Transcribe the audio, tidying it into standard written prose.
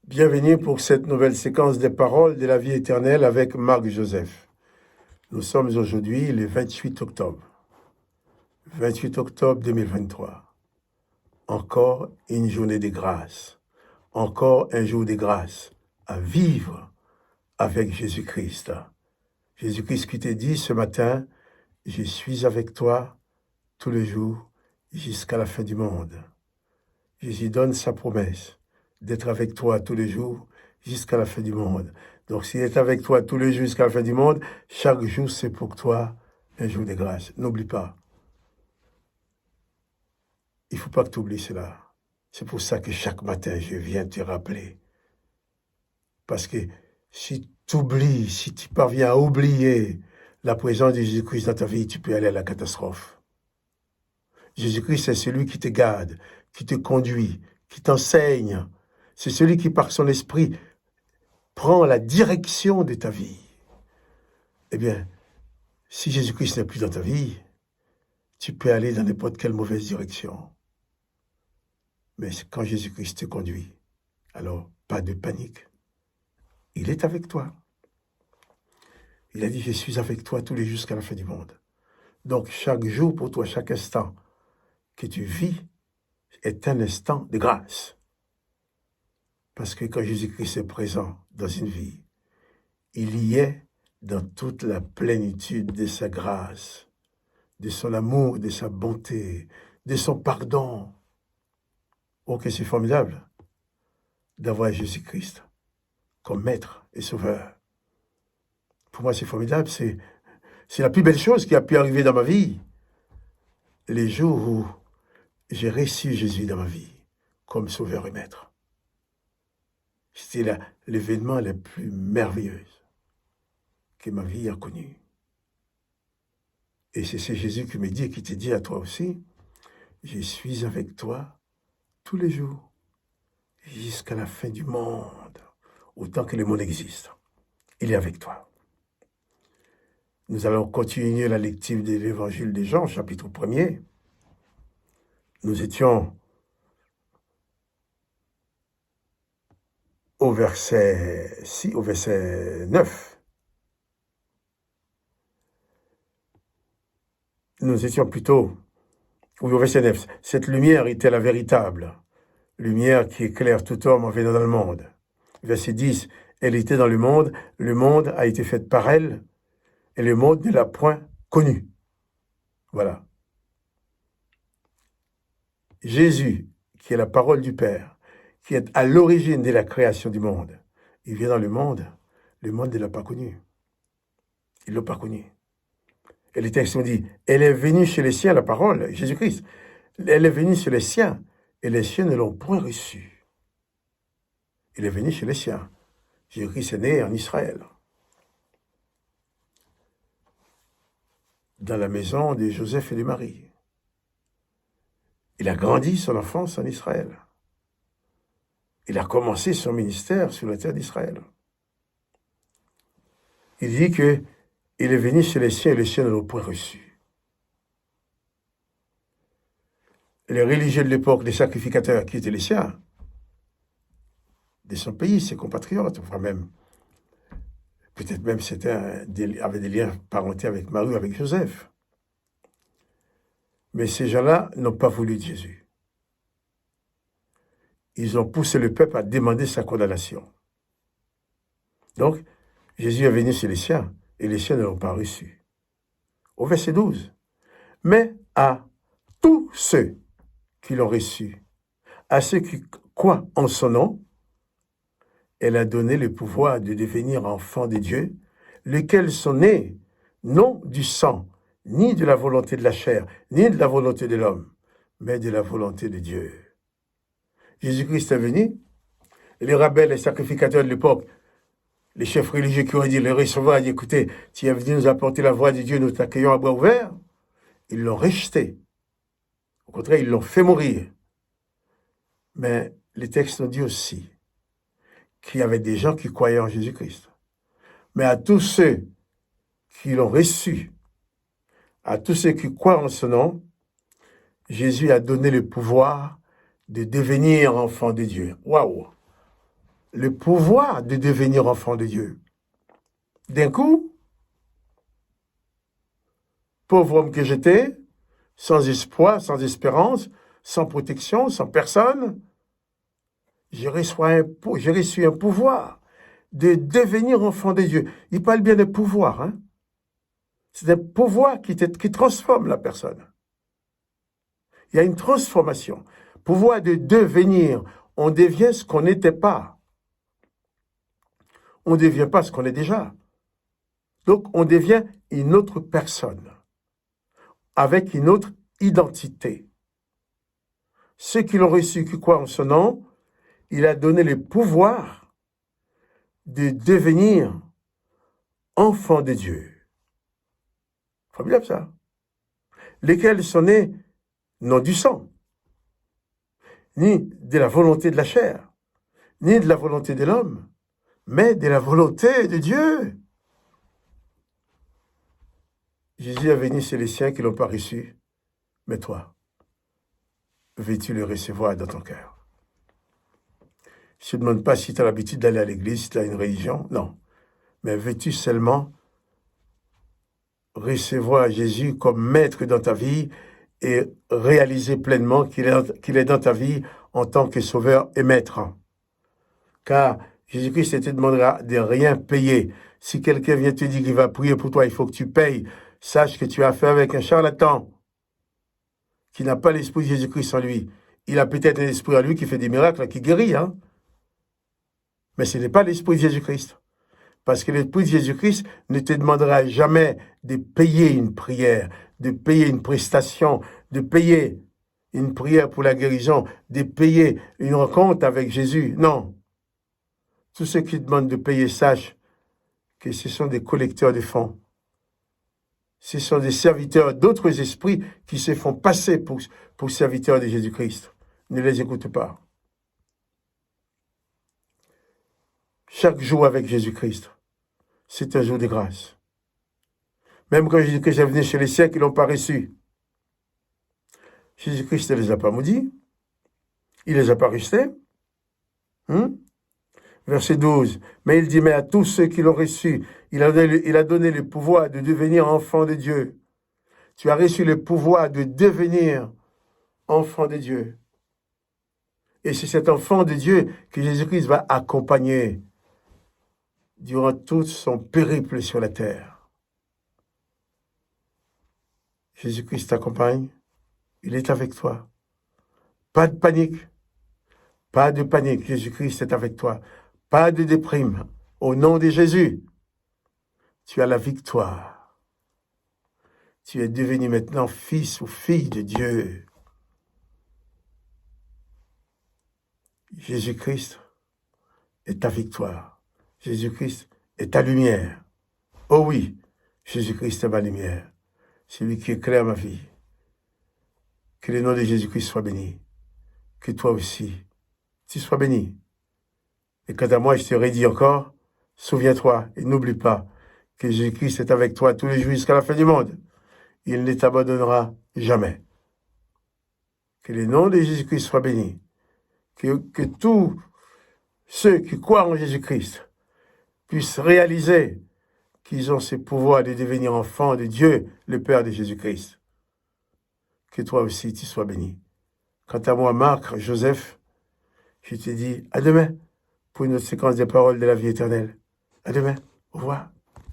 Bienvenue pour cette nouvelle séquence des paroles de la vie éternelle avec Marc Joseph. Nous sommes aujourd'hui le 28 octobre. 28 octobre 2023. Encore une journée de grâce. Encore un jour de grâce à vivre avec Jésus-Christ. Jésus-Christ qui te dit ce matin, je suis avec toi tous les jours jusqu'à la fin du monde. Jésus donne sa promesse d'être avec toi tous les jours jusqu'à la fin du monde. Donc s'il est avec toi tous les jours jusqu'à la fin du monde, chaque jour c'est pour toi un jour de grâce. N'oublie pas. Il ne faut pas que tu oublies cela. C'est pour ça que chaque matin je viens te rappeler. Parce que si tu oublies, si tu parviens à oublier la présence de Jésus-Christ dans ta vie, tu peux aller à la catastrophe. Jésus-Christ, c'est celui qui te garde, qui te conduit, qui t'enseigne. C'est celui qui, par son esprit, prend la direction de ta vie. Eh bien, si Jésus-Christ n'est plus dans ta vie, tu peux aller dans n'importe quelle mauvaise direction. Mais quand Jésus-Christ te conduit, alors pas de panique. Il est avec toi. Il a dit, je suis avec toi tous les jours jusqu'à la fin du monde. Donc, chaque jour pour toi, chaque instant que tu vis est un instant de grâce. Parce que quand Jésus-Christ est présent dans une vie, il y est dans toute la plénitude de sa grâce, de son amour, de sa bonté, de son pardon. Oh, que c'est formidable d'avoir Jésus-Christ comme maître et sauveur. Pour moi, c'est formidable. C'est la plus belle chose qui a pu arriver dans ma vie. Les jours où j'ai reçu Jésus dans ma vie comme sauveur et maître. C'était l'événement le plus merveilleux que ma vie a connu. Et c'est Jésus qui me dit et qui te dit à toi aussi, je suis avec toi tous les jours, jusqu'à la fin du monde, autant que le monde existe. Il est avec toi. Nous allons continuer la lecture de l'évangile de Jean, chapitre 1er. Nous étions au verset 9. Nous étions plutôt au verset 9. Cette lumière était la véritable lumière qui éclaire tout homme en venant dans le monde. Verset 10. Elle était dans le monde a été fait par elle, et le monde ne l'a point connue. Voilà. Jésus, qui est la parole du Père, qui est à l'origine de la création du monde, il vient dans le monde ne l'a pas connu. Il ne l'a pas connu. Et les textes ont dit, elle est venue chez les siens, la parole, Jésus-Christ, elle est venue chez les siens, et les siens ne l'ont point reçue. Il est venu chez les siens. Jésus-Christ est né en Israël, dans la maison de Joseph et de Marie. Il a grandi son enfance en Israël. Il a commencé son ministère sur la terre d'Israël. Il dit qu'il est venu chez les siens et les siens ne l'ont point reçu. Les religieux de l'époque, les sacrificateurs qui étaient les siens, de son pays, ses compatriotes, enfin même, peut-être même avait des liens parentés avec Marie, avec Joseph. Mais ces gens-là n'ont pas voulu de Jésus. Ils ont poussé le peuple à demander sa condamnation. Donc, Jésus est venu chez les siens, et les siens ne l'ont pas reçu. Au verset 12. Mais à tous ceux qui l'ont reçu, à ceux qui croient en son nom, elle a donné le pouvoir de devenir enfants de Dieu, lesquels sont nés, non du sang, ni de la volonté de la chair, ni de la volonté de l'homme, mais de la volonté de Dieu. Jésus-Christ est venu, et les rabbins, les sacrificateurs de l'époque, les chefs religieux qui ont dit, les recevoir, dit, écoutez, tu es venu nous apporter la voix de Dieu, nous t'accueillons à bras ouverts, ils l'ont rejeté. Au contraire, ils l'ont fait mourir. Mais les textes ont dit aussi qu'il y avait des gens qui croyaient en Jésus-Christ. Mais à tous ceux qui l'ont reçu, à tous ceux qui croient en son nom, Jésus a donné le pouvoir de devenir enfant de Dieu. Waouh! le pouvoir de devenir enfant de Dieu. D'un coup, pauvre homme que j'étais, sans espoir, sans espérance, sans protection, sans personne, j'ai reçu un pouvoir de devenir enfant de Dieu. Il parle bien de pouvoir, hein? C'est un pouvoir qui transforme la personne. Il y a une transformation. Pouvoir de devenir, on devient ce qu'on n'était pas. On ne devient pas ce qu'on est déjà. Donc, on devient une autre personne, avec une autre identité. Ceux qui l'ont reçu, qui croient en son nom, il a donné le pouvoir de devenir enfants de Dieu. Formidable ça. Lesquels sont nés non du sang, ni de la volonté de la chair, ni de la volonté de l'homme, mais de la volonté de Dieu. Jésus est venu chez les siens qui ne l'ont pas reçu, mais toi, veux-tu le recevoir dans ton cœur? Je ne te demande pas si tu as l'habitude d'aller à l'église, si tu as une religion, non. Mais veux-tu seulement recevoir Jésus comme maître dans ta vie et réaliser pleinement qu'il est dans ta vie en tant que sauveur et maître? Car Jésus-Christ ne te demandera de rien payer. Si quelqu'un vient te dire qu'il va prier pour toi, il faut que tu payes. Sache que tu as affaire avec un charlatan qui n'a pas l'esprit de Jésus-Christ en lui. Il a peut-être un esprit en lui qui fait des miracles, qui guérit, hein? Mais ce n'est pas l'esprit de Jésus-Christ. Parce que l'esprit de Jésus-Christ ne te demandera jamais de payer une prière, de payer une prestation, de payer une prière pour la guérison, de payer une rencontre avec Jésus. Non. Tous ceux qui demandent de payer sachent que ce sont des collecteurs de fonds. Ce sont des serviteurs d'autres esprits qui se font passer pour serviteurs de Jésus-Christ. Ne les écoute pas. Chaque jour avec Jésus-Christ, c'est un jour de grâce. Même quand Jésus-Christ est venu chez les siens qui ne l'ont pas reçu, Jésus-Christ ne les a pas maudits. Il ne les a pas rejetés. Verset 12. Mais il dit, mais à tous ceux qui l'ont reçu, il a donné le pouvoir de devenir enfant de Dieu. Tu as reçu le pouvoir de devenir enfant de Dieu. Et c'est cet enfant de Dieu que Jésus-Christ va accompagner durant tout son périple sur la terre. Jésus-Christ t'accompagne. Il est avec toi. Pas de panique. Pas de panique. Jésus-Christ est avec toi. Pas de déprime. Au nom de Jésus, tu as la victoire. Tu es devenu maintenant fils ou fille de Dieu. Jésus-Christ est ta victoire. Jésus-Christ est ta lumière. Oh oui, Jésus-Christ est ma lumière. C'est lui qui éclaire ma vie. Que le nom de Jésus-Christ soit béni. Que toi aussi, tu sois béni. Et quant à moi, je te redis encore, souviens-toi et n'oublie pas que Jésus-Christ est avec toi tous les jours jusqu'à la fin du monde. Il ne t'abandonnera jamais. Que le nom de Jésus-Christ soit béni. Que tous ceux qui croient en Jésus-Christ puissent réaliser qu'ils ont ce pouvoir de devenir enfants de Dieu, le Père de Jésus-Christ. Que toi aussi, tu sois béni. Quant à moi, Marc, Joseph, je te dis à demain pour une autre séquence des paroles de la vie éternelle. À demain. Au revoir.